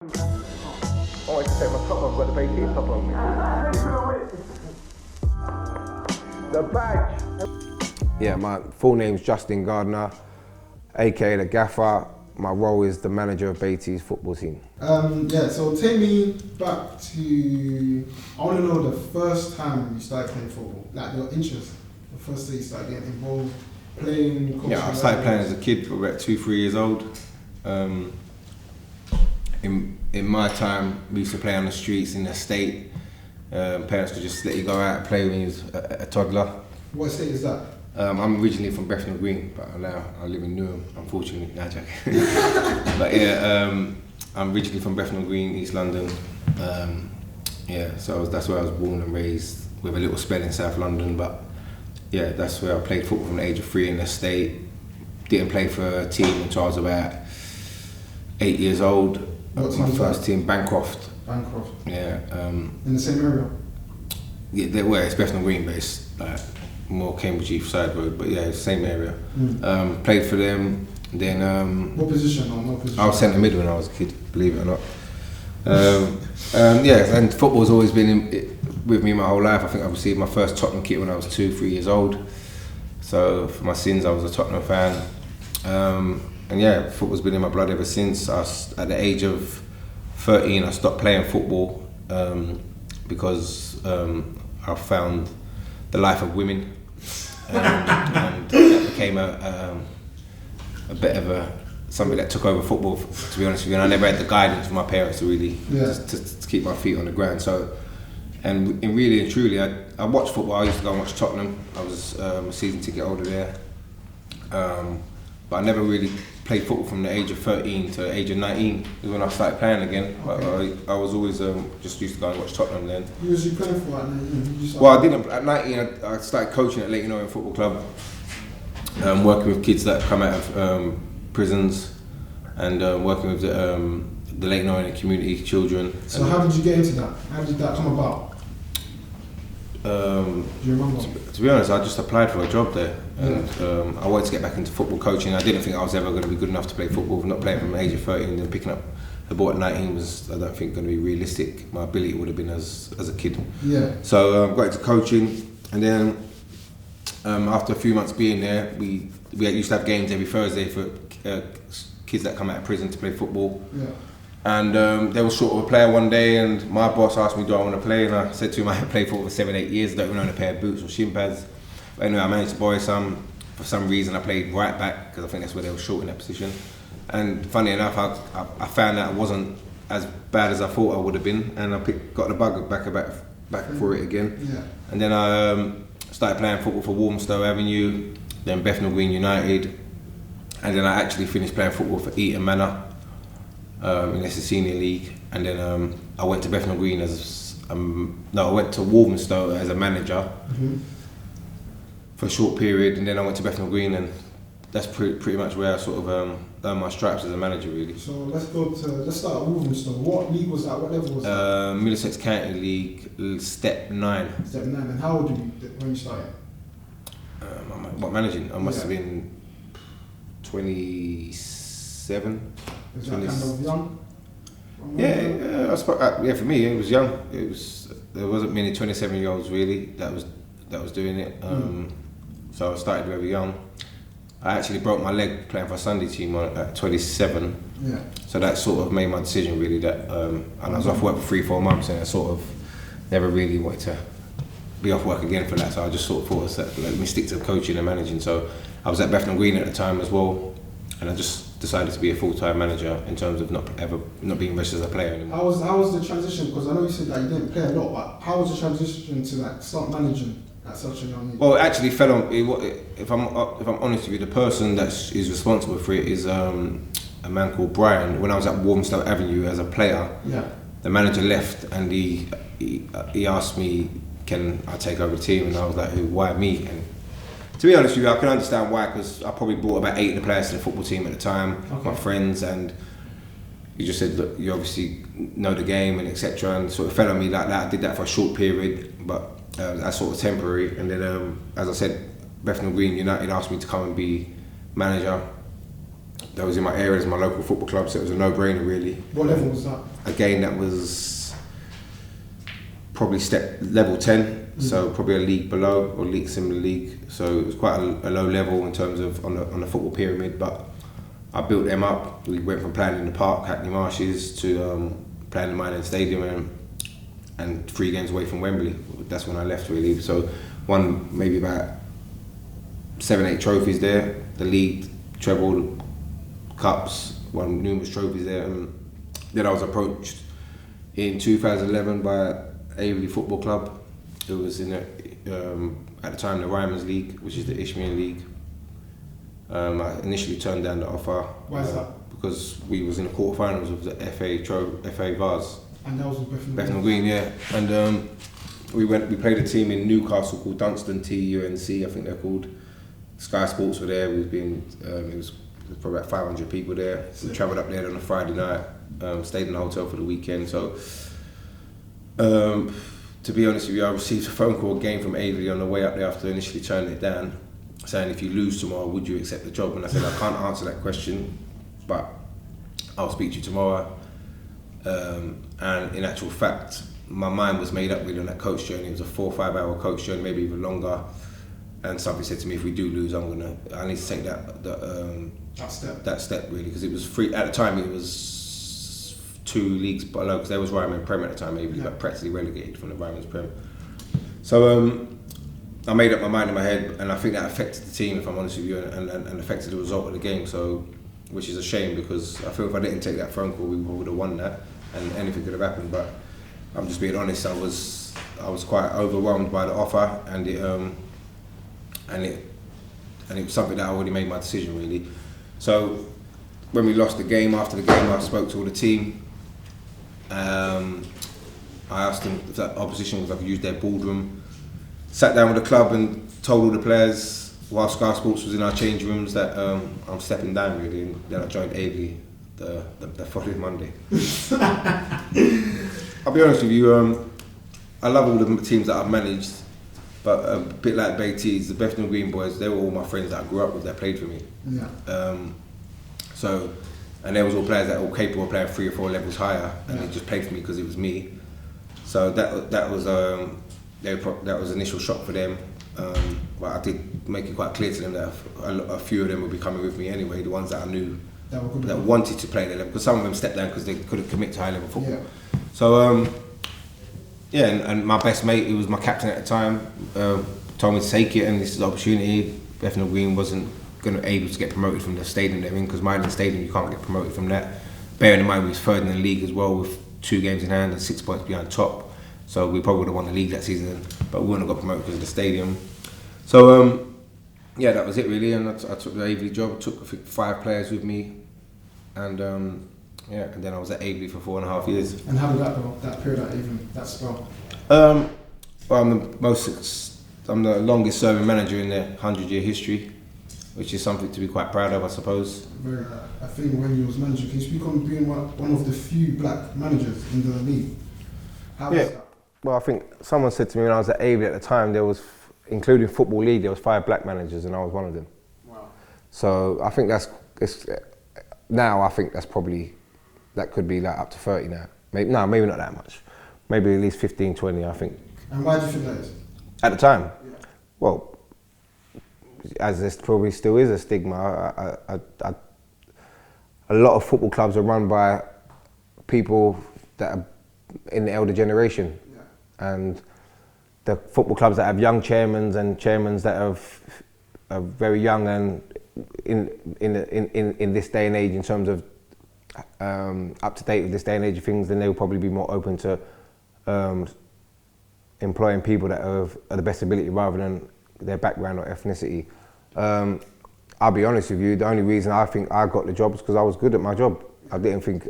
I want to take my top off, I've got the Baiteze top on me. The badge! Yeah, my full name's Justin Gardner, aka the Gaffer. My role is the manager of Baiteze football team. So take me back to, I want to know the first time you started playing football, like your interest, the first day you started getting involved, playing, coaching. Yeah, I started playing as a kid, about 2-3 years old. In my time, we used to play on the streets in the estate. Parents could just let you go out and play when you was a toddler. What estate is that? I'm originally from Bethnal Green, but now I live in Newham, unfortunately. Nah, joking. But yeah, I'm originally from Bethnal Green, East London. So that's where I was born and raised, with a little spell in South London. But yeah, that's where I played football from the age of 3 in the estate. Didn't play for a team until I was about 8 years old. What team my was first that? team, Bancroft. Bancroft. Yeah. In the same area? Yeah, it's Bethnal Green based, like more Cambridge East side road, but yeah, same area. Played for them. Then What position or no position? I was centre mid when I was a kid, believe it or not. And football's always been with me my whole life. I think I received my first Tottenham kit when I was 2-3 years old. So for my sins, I was a Tottenham fan. And yeah, football's been in my blood ever since. At the age of 13, I stopped playing football because I found the life of women, and that became a bit of something that took over football. To be honest with you, and I never had the guidance from my parents to really to keep my feet on the ground. So, and really and truly, I watched football. I used to go and watch Tottenham. I was a season ticket holder there. But I never really played football from the age of 13 to the age of 19 is when I started playing again. But I was always just used to go and watch Tottenham then. Who was you playing for at 19? Well, I didn't. At 19, I started coaching at Leighton Orient Football Club, working with kids that come out of prisons, and working with the Leighton Orient community children. So how did you get into that? How did that come about? Do you remember? To be honest, I just applied for a job there, and I wanted to get back into football coaching. I didn't think I was ever going to be good enough to play football. Not playing from the age of 13 and then picking up the ball at 19 was, I don't think, going to be realistic. My ability would have been as a kid. Yeah. So I got into coaching, and then after a few months being there, we used to have games every Thursday for kids that come out of prison to play football. Yeah. And there was sort of a player one day, and my boss asked me, do I want to play? And I said to him, I had played football for 7-8 years, I don't even own a pair of boots or shin pads. But anyway, I managed to borrow some. For some reason, I played right back, because I think that's where they were short in that position. And funny enough, I found that I wasn't as bad as I thought I would have been, and I got the bug back for it again. Yeah. And then I started playing football for Walthamstow Avenue, then Bethnal Green United, and then I actually finished playing football for Eton Manor. In the senior league, and then I went to Bethnal Green I went to Walthamstow as a manager for a short period, and then I went to Bethnal Green, and that's pretty much where I sort of earned my stripes as a manager, really. So let's start at Walthamstow. What league was that? What level was that? Middlesex County League, Step 9. Step 9. And how old were you when you started? What managing? I must have been 27. Was that kind of young? Yeah, for me it was young. There wasn't many 27-year-olds really that was doing it. So I started very young. I actually broke my leg playing for a Sunday team at 27. Yeah. So that sort of made my decision really. And I was off work for 3-4 months, and I sort of never really wanted to be off work again for that. So I just sort of thought, let me stick to coaching and managing. So I was at Bethnal Green at the time as well, and I just decided to be a full-time manager in terms of not being registered as a player anymore. How was the transition? Because I know you said that you didn't play a lot, but how was the transition to start managing at such a young age? Well, it actually fell on. If I'm honest with you, the person that is responsible for it is a man called Brian. When I was at Walthamstow Avenue as a player, the manager left, and he asked me, "Can I take over the team?" And I was like, "Why me?" And to be honest with you, I can understand why, because I probably brought about 8 of the players to the football team at the time, my friends, and he just said, look, you obviously know the game and etc. And sort of fell on me like that. I did that for a short period, but that's sort of temporary. And then, as I said, Bethnal Green United asked me to come and be manager. that was in my area, as my local football club, so it was a no-brainer really. What level was that? Again, that was probably level 10, so probably a league below or similar league. So it was quite a low level in terms of on the football pyramid, but I built them up. We went from playing in the park, Hackney Marshes, to playing in the Milan Stadium and 3 games away from Wembley. That's when I left really. So won maybe about 7-8 trophies there. The league, treble, cups, won numerous trophies there. And then I was approached in 2011 by Avery Football Club. It was in at the time the Ryman's League, which is the Isthmian League. I initially turned down the offer. Why is that? Because we was in the quarterfinals of the FA Vase. And that was with Bethnal Green, yeah. And we played a team in Newcastle called Dunstan TUNC, I think they're called. Sky Sports were there. It was probably about 500 people there. We travelled up there on a Friday night, stayed in the hotel for the weekend. So, to be honest with you, I received a phone call again from Avery on the way up there after initially turning it down, saying, if you lose tomorrow, would you accept the job? And I said, I can't answer that question, but I'll speak to you tomorrow. And in actual fact, my mind was made up really on that coach journey. It was a 4 or 5 hour coach journey, maybe even longer. And somebody said to me, if we do lose, I need to take that step really, because it was free at the time. It was 2 leagues below, because there was Ryman Prem at the time. Maybe got practically relegated from the Ryman's Prem. So I made up my mind in my head, and I think that affected the team, if I'm honest with you, and affected the result of the game. So, which is a shame, because I feel if I didn't take that phone call, we would have won that, and anything could have happened. But I'm just being honest. I was quite overwhelmed by the offer, and it was something that I already made my decision really. So when we lost the game, after the game, I spoke to all the team. I asked them if that opposition was I could use their boardroom. Sat down with the club and told all the players while Sky Sports was in our change rooms that I'm stepping down really, and then I joined Avery the following Monday. I'll be honest with you, I love all the teams that I've managed, but a bit like Baiteze, the Bethnal Green boys, they were all my friends that I grew up with that played for me. Yeah. And there was all players that were capable of playing 3 or 4 levels higher, and they just played for me because it was me. So that was initial shock for them. But I did make it quite clear to them that a few of them would be coming with me anyway, the ones that I knew that wanted to play their level, because some of them stepped down because they couldn't commit to high level football. Yeah. So and my best mate, who was my captain at the time, told me to take it, and this is the opportunity. Bethnal Green wasn't able to get promoted from the stadium they're in, because Milan Stadium you can't get promoted from that. Bearing in mind we was 3rd in the league as well, with 2 games in hand and 6 points behind top. So we probably would have won the league that season, but we wouldn't have got promoted because of the stadium. So yeah, that was it really, and I took the Avery job. Took I think 5 players with me, and and then I was at Avery for 4.5 years. And how did that go? That period at Avery, that spell? Well, I'm the longest serving manager in their 100-year history, which is something to be quite proud of, I suppose. I think when you was manager, can you speak on being one of the few black managers in the league? How was that? Well, I think someone said to me when I was at Avery at the time, there was, including Football League, there was 5 black managers and I was one of them. Wow. So I think now I think that's probably, that could be like up to 30 now. Maybe not that much. Maybe at least 15, 20, I think. And why do you think that is? At the time? Yeah. Well, as there probably still is a stigma, a lot of football clubs are run by people that are in the elder generation. Yeah. And the football clubs that have young chairmen and chairmen that are very young and in this day and age, in terms of up to date with this day and age of things, then they will probably be more open to employing people that are of the best ability rather than their background or ethnicity. I'll be honest with you, the only reason I think I got the job is because I was good at my job. I don't think,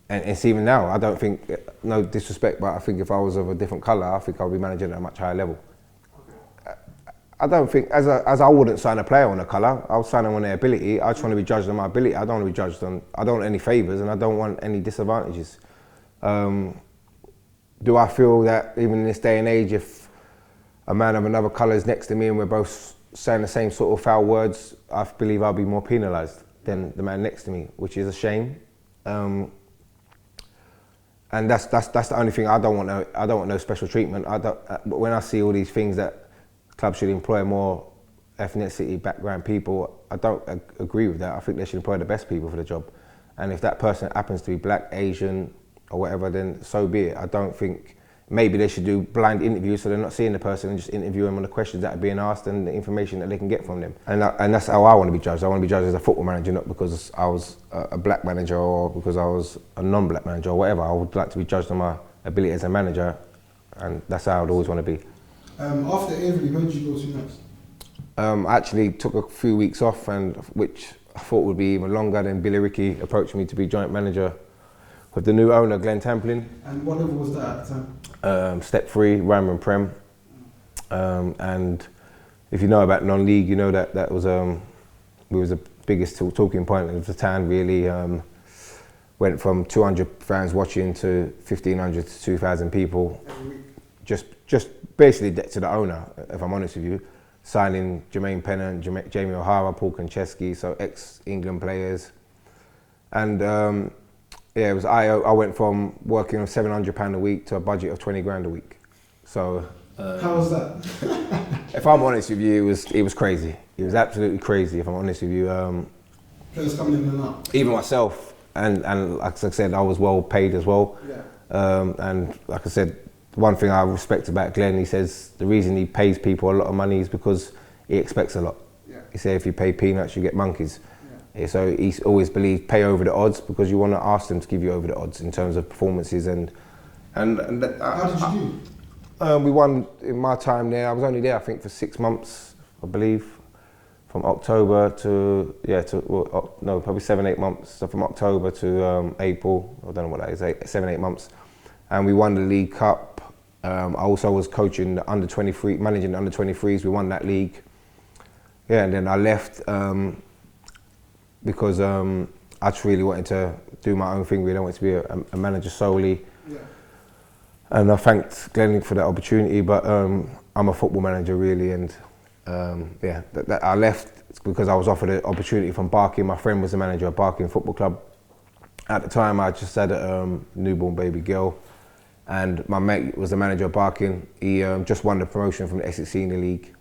and it's even now, I don't think, no disrespect, but I think if I was of a different colour, I think I would be managing at a much higher level. Okay. I don't think, as I wouldn't sign a player on a colour, I would sign them on their ability. I just want to be judged on my ability. I don't want to be judged on, I don't want any favours and I don't want any disadvantages. Do I feel that even in this day and age, if a man of another colour is next to me and we're both saying the same sort of foul words, I believe I'll be more penalised than the man next to me, which is a shame. And that's the only thing. I don't want no special treatment. When I see all these things that clubs should employ more ethnicity background people, I don't agree with that. I think they should employ the best people for the job. And if that person happens to be black, Asian, or whatever, then so be it. I don't think. Maybe they should do blind interviews so they're not seeing the person and just interview them on the questions that are being asked and the information that they can get from them. And that's how I want to be judged. I want to be judged as a football manager, not because I was a black manager or because I was a non-black manager or whatever. I would like to be judged on my ability as a manager, and that's how I'd always want to be. After Avery, where did you go to next? I actually took a few weeks off, and which I thought would be even longer. Then Billy Ricky approached me to be joint manager with the new owner, Glenn Tamplin. And what level was that at the time? Step 3, Ryman Prem. And if you know about non-league, you know that was we was the biggest talking point of the town, really. Went from 200 fans watching to 1,500 to 2,000 people. Just basically to the owner, if I'm honest with you. Signing Jermaine Pennant, Jamie O'Hara, Paul Konchesky, so ex-England players. And yeah, it was. I went from working on £700 a week to a budget of 20 grand a week. So how was that? if I'm honest with you, it was crazy. It was absolutely crazy. If I'm honest with you, Players coming in and out. even myself, and like I said, I was well paid as well. Yeah. And like I said, one thing I respect about Glenn, he says the reason he pays people a lot of money is because he expects a lot. Yeah. He said if you pay peanuts, you get monkeys. Yeah, so he's always believed pay over the odds because you want to ask them to give you over the odds in terms of performances and how did you do? We won in my time there. I was only there I think for 6 months, I believe, from October to probably 7-8 months. So from October to April, I don't know what that is, 7-8 months, and we won the League Cup. I also was coaching the under-23, managing the under-23s. We won that league. Yeah, and then I left. Because I just really wanted to do my own thing. Really, I wanted to be a manager solely. Yeah. And I thanked Glenn for that opportunity. But I'm a football manager really, and yeah, that I left because I was offered an opportunity from Barking. My friend was the manager of Barking Football Club. At the time, I just had a newborn baby girl, and my mate was the manager of Barking. He just won the promotion from the Essex Senior League,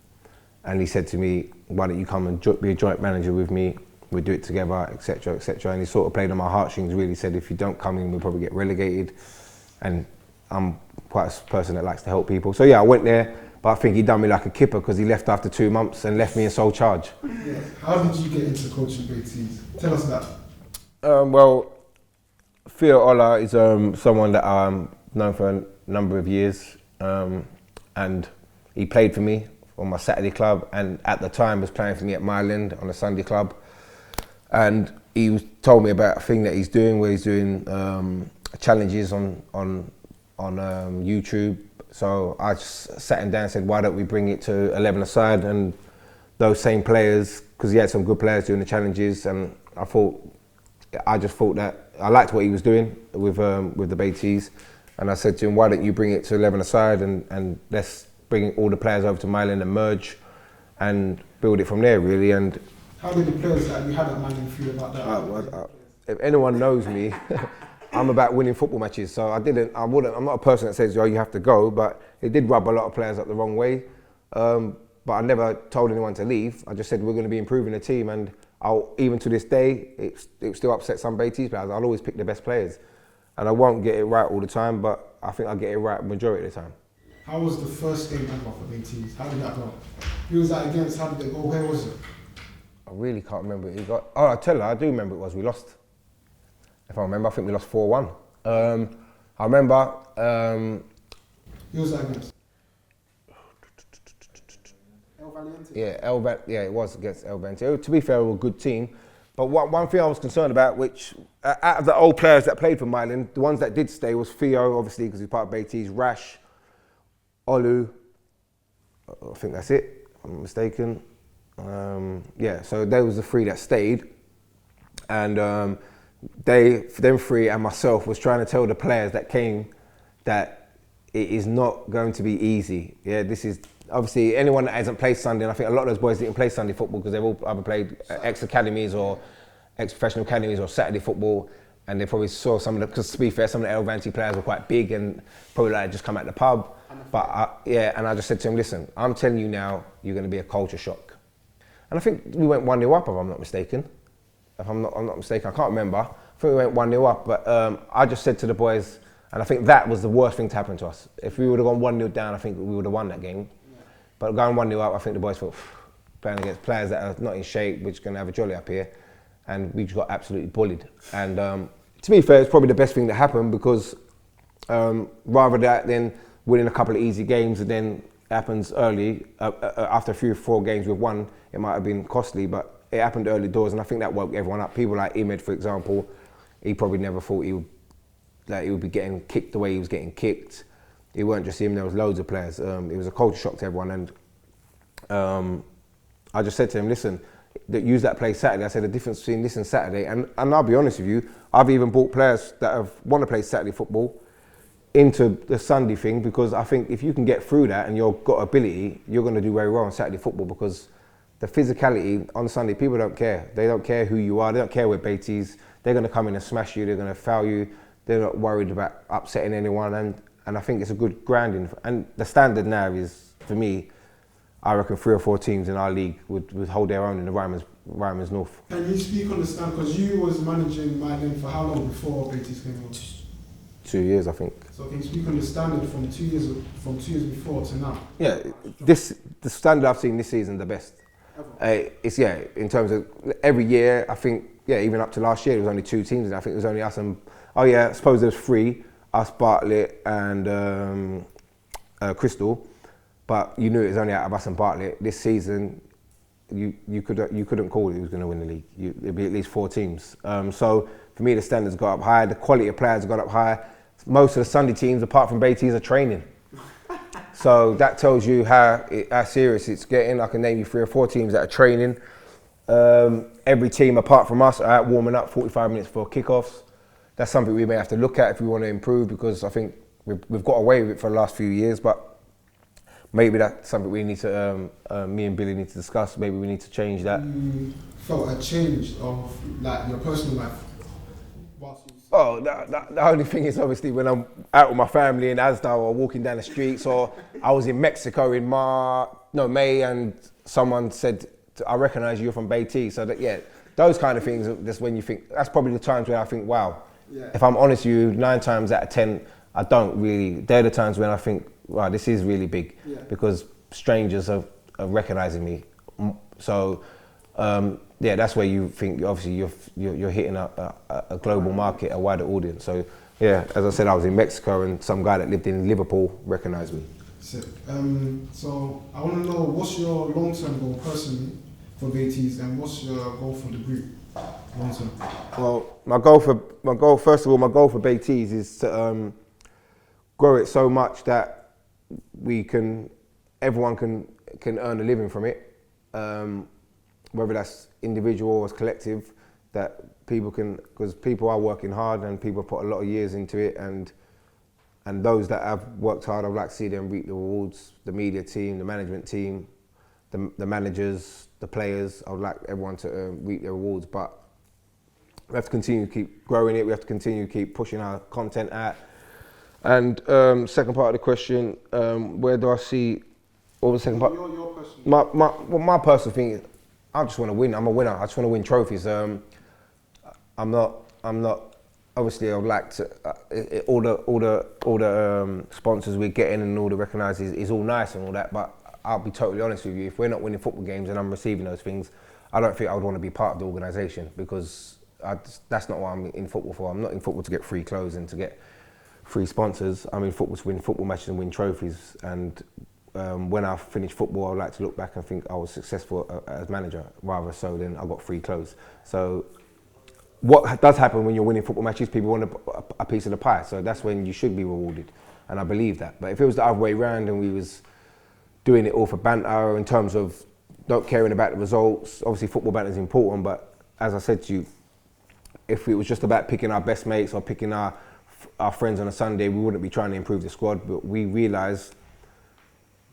and he said to me, "Why don't you come and be a joint manager with me? We'd do it together, etc., etc." And he sort of played on my heartstrings, really said, if you don't come in, we'll probably get relegated. And I'm quite a person that likes to help people. So yeah, I went there, but I think he done me like a kipper because he left after 2 months and left me in sole charge. Yeah. How did you get into coaching Baiteze? Tell us that. Well, Theo Ola is someone that I'm known for a number of years. And he played for me on my Saturday club, and at the time was playing for me at Myland on a Sunday club. And he told me about a thing that he's doing where he's doing challenges on YouTube. So I just sat him down and said, why don't we bring it to 11-a-side, and those same players, because he had some good players doing the challenges, and I just thought that I liked what he was doing with the Baiteze, and I said to him, why don't you bring it to 11-a-side and let's bring all the players over to Myland and merge and build it from there really. And how did the players that you had at Myland feel about that? If anyone knows me, I'm about winning football matches, so I'm not a person that says, oh, you have to go, but it did rub a lot of players up the wrong way. But I never told anyone to leave. I just said we're going to be improving the team, and even to this day, it still upsets some Baiteze players. I'll always pick the best players, and I won't get it right all the time, but I think I get it right majority of the time. How was the first game ever for Baiteze? How did that go? Who was that against? How did it go? Where was it? I really can't remember what he got. Oh, I tell you, I do remember it was. We lost. If I remember, I think we lost 4-1. I remember. Who was that against? El Valiente? Yeah, it was against El Valiente. To be fair, we were a good team. But one thing I was concerned about, which out of the old players that played for Myland, the ones that did stay was Theo, obviously, because he's part of Baiteze, Rash, Olu, I think that's it, if I'm not mistaken. Yeah, so there was the three that stayed. And them three and myself was trying to tell the players that came that it is not going to be easy. Yeah, this is obviously anyone that hasn't played Sunday, and I think a lot of those boys didn't play Sunday football because they've all either played ex-academies or ex-professional academies or Saturday football, and they probably saw some of the, because to be fair, some of the El Vanti players were quite big and probably like just come out the pub. But and I just said to him, listen, I'm telling you now, you're going to be a culture shock. And I think we went 1-0 up, if I'm not mistaken. I'm not mistaken, I can't remember. I think we went 1-0 up, but I just said to the boys, and I think that was the worst thing to happen to us. If we would have gone 1-0 down, I think we would have won that game. Yeah. But going 1-0 up, I think the boys thought, playing against players that are not in shape, we're just going to have a jolly up here. And we just got absolutely bullied. And to be fair, it's probably the best thing that happened because rather than winning a couple of easy games and then it happens early, after 3 or 4 games we've won, it might have been costly, but it happened early doors, and I think that woke everyone up. People like Imed, for example, he probably never thought he would be getting kicked the way he was getting kicked. It weren't just him, there was loads of players. It was a culture shock to everyone, and I just said to him, listen, use that play Saturday. I said the difference between this and Saturday, and I'll be honest with you, I've even brought players that have want to play Saturday football into the Sunday thing, because I think if you can get through that and you've got ability, you're going to do very well on Saturday football, because the physicality on Sunday, people don't care. They don't care who you are. They don't care where Baiteze. They're going to come in and smash you. They're going to foul you. They're not worried about upsetting anyone. And I think it's a good grounding. And the standard now is, for me, I reckon 3 or 4 teams in our league would hold their own in the Ryman's North. Can you speak on the stand? Because you was managing my name for how long before Baiteze came on? 2 years, I think. So can you speak on the standard from 2 years before to now? Yeah, the standard I've seen this season, the best. It's in terms of every year, I think, even up to last year, there was only 2 teams, and I think it was only us and, I suppose there's 3, us, Bartlett and Crystal, but you knew it was only out of us and Bartlett. This season, you couldn't call who was going to win the league. It'd be at least 4 teams. So for me, the standards got up high, the quality of players got up high. Most of the Sunday teams, apart from Baiteze, are training. So that tells you how serious it's getting. I can name you 3 or 4 teams that are training. Every team apart from us are out warming up 45 minutes before kickoffs. That's something we may have to look at if we want to improve, because I think we've got away with it for the last few years, but maybe that's something we need to, me and Billy need to discuss. Maybe we need to change that. You felt a change of like your personal life? Oh, the only thing is obviously when I'm out with my family in Asda or walking down the streets, or I was in Mexico in May, and someone said, I recognise you from Baiteze. So that, those kind of things, that's when you think, that's probably the times where I think, wow. Yeah. If I'm honest with you, 9 times out of 10, I don't really, they're the times when I think, wow, this is really big, because strangers are recognising me. So, that's where you think, obviously, you're hitting a global market, a wider audience. So, as I said, I was in Mexico, and some guy that lived in Liverpool recognised me. So I want to know, what's your long-term goal personally for Baiteze, and what's your goal for the group long-term? Well, my goal for Baiteze is to grow it so much that everyone can earn a living from it. Whether that's individual or collective, that people can, because people are working hard and people put a lot of years into it, and those that have worked hard, I'd like to see them reap the rewards. The media team, the management team, the managers, the players. I would like everyone to reap their rewards, but we have to continue to keep growing it. We have to continue to keep pushing our content out. And second part of the question, where do I see? What was the second part? Your personal. My personal thing is, I just want to win. I'm a winner. I just want to win trophies. I'm not. Obviously, I would like to. All the sponsors we're getting and all the recognised is all nice and all that. But I'll be totally honest with you. If we're not winning football games and I'm receiving those things, I don't think I would want to be part of the organisation, because that's not what I'm in football for. I'm not in football to get free clothes and to get free sponsors. I'm in football to win football matches and win trophies. And when I finish football, I'd like to look back and think I was successful as manager, rather so than I got free clothes. So what does happen when you're winning football matches, people want a piece of the pie. So that's when you should be rewarded. And I believe that. But if it was the other way around and we was doing it all for banter in terms of not caring about the results, obviously football banter is important, but as I said to you, if it was just about picking our best mates or picking our friends on a Sunday, we wouldn't be trying to improve the squad. But we realise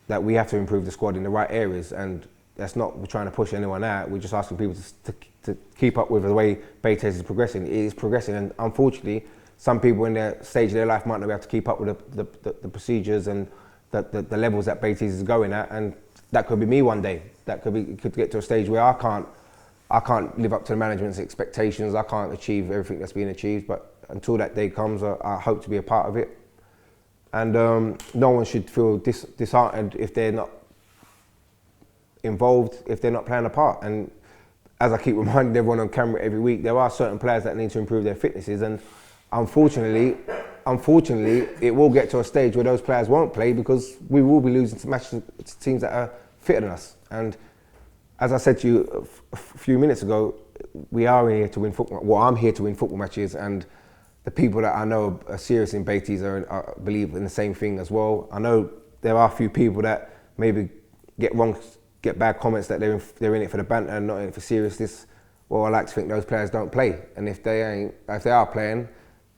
that we have to improve the squad in the right areas, and that's not we're trying to push anyone out. We're just asking people to keep up with the way Baiteze is progressing. It is progressing, and unfortunately, some people in their stage of their life might not be able to keep up with the procedures and the levels that Baiteze is going at, and that could be me one day. That could get to a stage where I can't live up to the management's expectations. I can't achieve everything that's being achieved. But until that day comes, I hope to be a part of it. And no one should feel disheartened if they're not involved, if they're not playing a part. And as I keep reminding everyone on camera every week, there are certain players that need to improve their fitnesses, and unfortunately, it will get to a stage where those players won't play because we will be losing matches to teams that are fitter than us. And as I said to you a few minutes ago, we are here to win football. Well, I'm here to win football matches, and the people that I know are serious in Baiteze believe in the same thing as well. I know there are a few people that maybe get bad comments that they're in it for the banter and not in it for seriousness. Well, I like to think those players don't play, and if they are playing,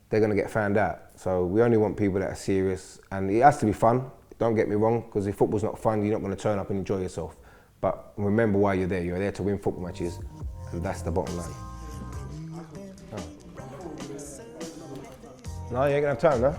they're going to get found out. So we only want people that are serious, and it has to be fun. Don't get me wrong, because if football's not fun, you're not going to turn up and enjoy yourself. But remember why you're there. You're there to win football matches, and that's the bottom line. Oh. No, you ain't gonna have time, no?